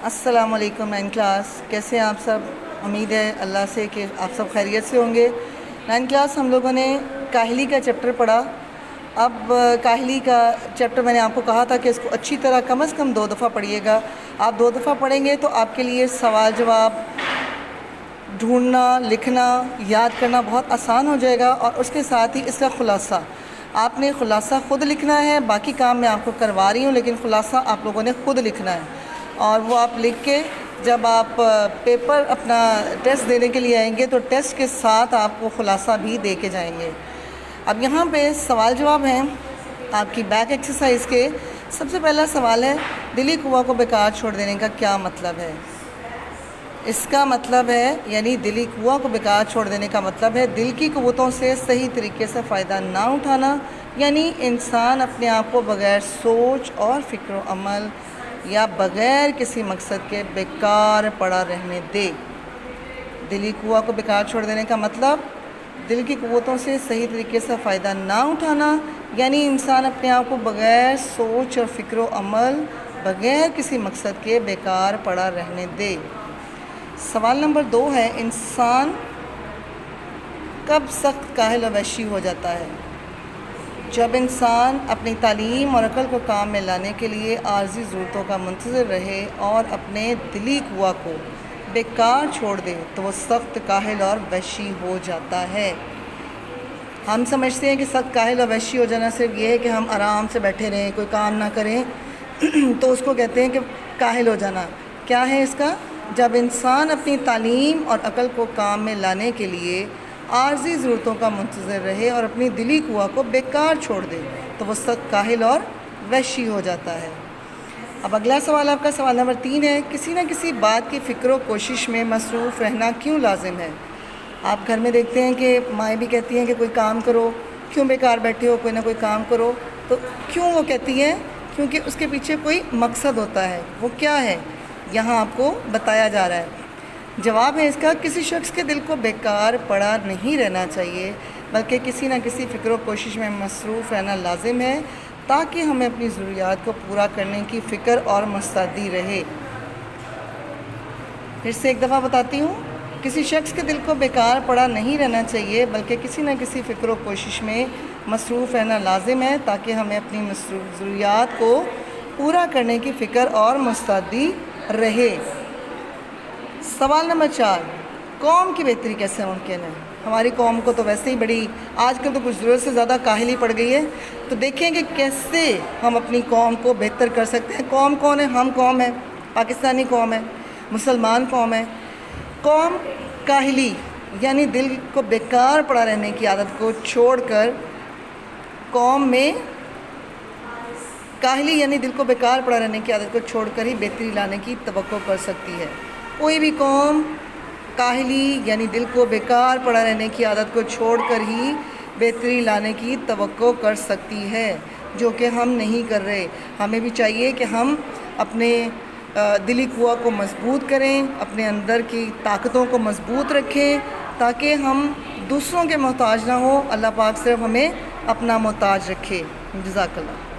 السلام علیکم nine class, کیسے ہیں آپ سب؟ امید ہے اللہ سے کہ آپ سب خیریت سے ہوں گے۔ نائن کلاس ہم لوگوں نے کاہلی کا چیپٹر پڑھا۔ اب کاہلی کا چیپٹر میں نے آپ کو کہا تھا کہ اس کو اچھی طرح کم از کم 2 دفعہ پڑھیے گا۔ آپ 2 دفعہ پڑھیں گے تو آپ کے لیے سوال جواب ڈھونڈنا، لکھنا، یاد کرنا بہت آسان ہو جائے گا، اور اس کے ساتھ ہی اس کا خلاصہ آپ نے خلاصہ خود لکھنا ہے۔ باقی کام میں آپ کو کروا رہی ہوں، لیکن خلاصہ آپ لوگوں نے خود لکھنا ہے، اور وہ آپ لکھ کے جب آپ پیپر اپنا ٹیسٹ دینے کے لیے آئیں گے تو ٹیسٹ کے ساتھ آپ وہ خلاصہ بھی دے کے جائیں گے۔ اب یہاں پہ سوال جواب ہیں آپ کی بیک ایکسرسائز کے۔ سب سے پہلا سوال ہے، دلی قوہ کو بیکار چھوڑ دینے کا کیا مطلب ہے؟ اس کا مطلب ہے، یعنی دلی قوہ کو بیکار چھوڑ دینے کا مطلب ہے دل کی قوتوں سے صحیح طریقے سے فائدہ نہ اٹھانا، یعنی انسان اپنے آپ کو بغیر سوچ اور فکر و عمل یا بغیر کسی مقصد کے بیکار پڑا رہنے دے۔ دلی قوہ کو بیکار چھوڑ دینے کا مطلب دل کی قوتوں سے صحیح طریقے سے فائدہ نہ اٹھانا، یعنی انسان اپنے آپ کو بغیر سوچ اور فکر و عمل، بغیر کسی مقصد کے بیکار پڑا رہنے دے۔ سوال نمبر 2 ہے، انسان کب سخت کاہل و وحشی ہو جاتا ہے؟ جب انسان اپنی تعلیم اور عقل کو کام میں لانے کے لیے عارضی ضرورتوں کا منتظر رہے اور اپنے دلی قوہ کو بیکار چھوڑ دے تو وہ سخت کاہل اور وحشی ہو جاتا ہے۔ ہم سمجھتے ہیں کہ سخت کاہل اور وحشی ہو جانا صرف یہ ہے کہ ہم آرام سے بیٹھے رہیں، کوئی کام نہ کریں تو اس کو کہتے ہیں کہ کاہل ہو جانا۔ کیا ہے اس کا؟ جب انسان اپنی تعلیم اور عقل کو کام میں لانے کے لیے عارضی ضرورتوں کا منتظر رہے اور اپنی دلی قوہ کو بیکار چھوڑ دے تو وہ سخت کاہل اور وحشی ہو جاتا ہے۔ اب اگلا سوال آپ کا سوال نمبر 3 ہے، کسی نہ کسی بات کی فکر و کوشش میں مصروف رہنا کیوں لازم ہے؟ آپ گھر میں دیکھتے ہیں کہ مائیں بھی کہتی ہیں کہ کوئی کام کرو، کیوں بیکار بیٹھے ہو، کوئی نہ کوئی کام کرو۔ تو کیوں وہ کہتی ہیں؟ کیونکہ اس کے پیچھے کوئی مقصد ہوتا ہے۔ وہ کیا ہے؟ یہاں آپ کو بتایا جا رہا ہے۔ جواب ہے اس کا، کسی شخص کے دل کو بیکار پڑا نہیں رہنا چاہیے، بلکہ کسی نہ کسی فکر و کوشش میں مصروف رہنا لازم ہے تاکہ ہمیں اپنی ضروریات کو پورا کرنے کی فکر اور مستعدی رہے۔ پھر سے ایک دفعہ بتاتی ہوں، کسی شخص کے دل کو بیکار پڑا نہیں رہنا چاہیے، بلکہ کسی نہ کسی فکر و کوشش میں مصروف رہنا لازم ہے تاکہ ہمیں اپنی ضروریات کو پورا کرنے کی فکر اور مستعدی رہے۔ سوال نمبر 4، قوم کی بہتری کیسے ممکن ہے؟ ہماری قوم کو تو ویسے ہی بڑی آج کل تو کچھ ضرورت سے زیادہ کاہلی پڑ گئی ہے، تو دیکھیں کہ کیسے ہم اپنی قوم کو بہتر کر سکتے ہیں۔ قوم کون ہے؟ ہم قوم ہے، پاکستانی قوم ہے، مسلمان قوم ہے۔ قوم کاہلی یعنی دل کو بیکار پڑا رہنے کی عادت کو چھوڑ کر قوم میں کاہلی یعنی دل کو بیکار پڑا رہنے کی عادت کو چھوڑ کر ہی بہتری لانے کی توقع کر سکتی ہے۔ کوئی بھی قوم کاہلی یعنی دل کو بیکار پڑا رہنے کی عادت کو چھوڑ کر ہی بہتری لانے کی توقع کر سکتی ہے، جو کہ ہم نہیں کر رہے۔ ہمیں بھی چاہیے کہ ہم اپنے دلی قوہ کو مضبوط کریں، اپنے اندر کی طاقتوں کو مضبوط رکھیں تاکہ ہم دوسروں کے محتاج نہ ہوں، اللہ پاک صرف ہمیں اپنا محتاج رکھے۔ جزاک اللہ۔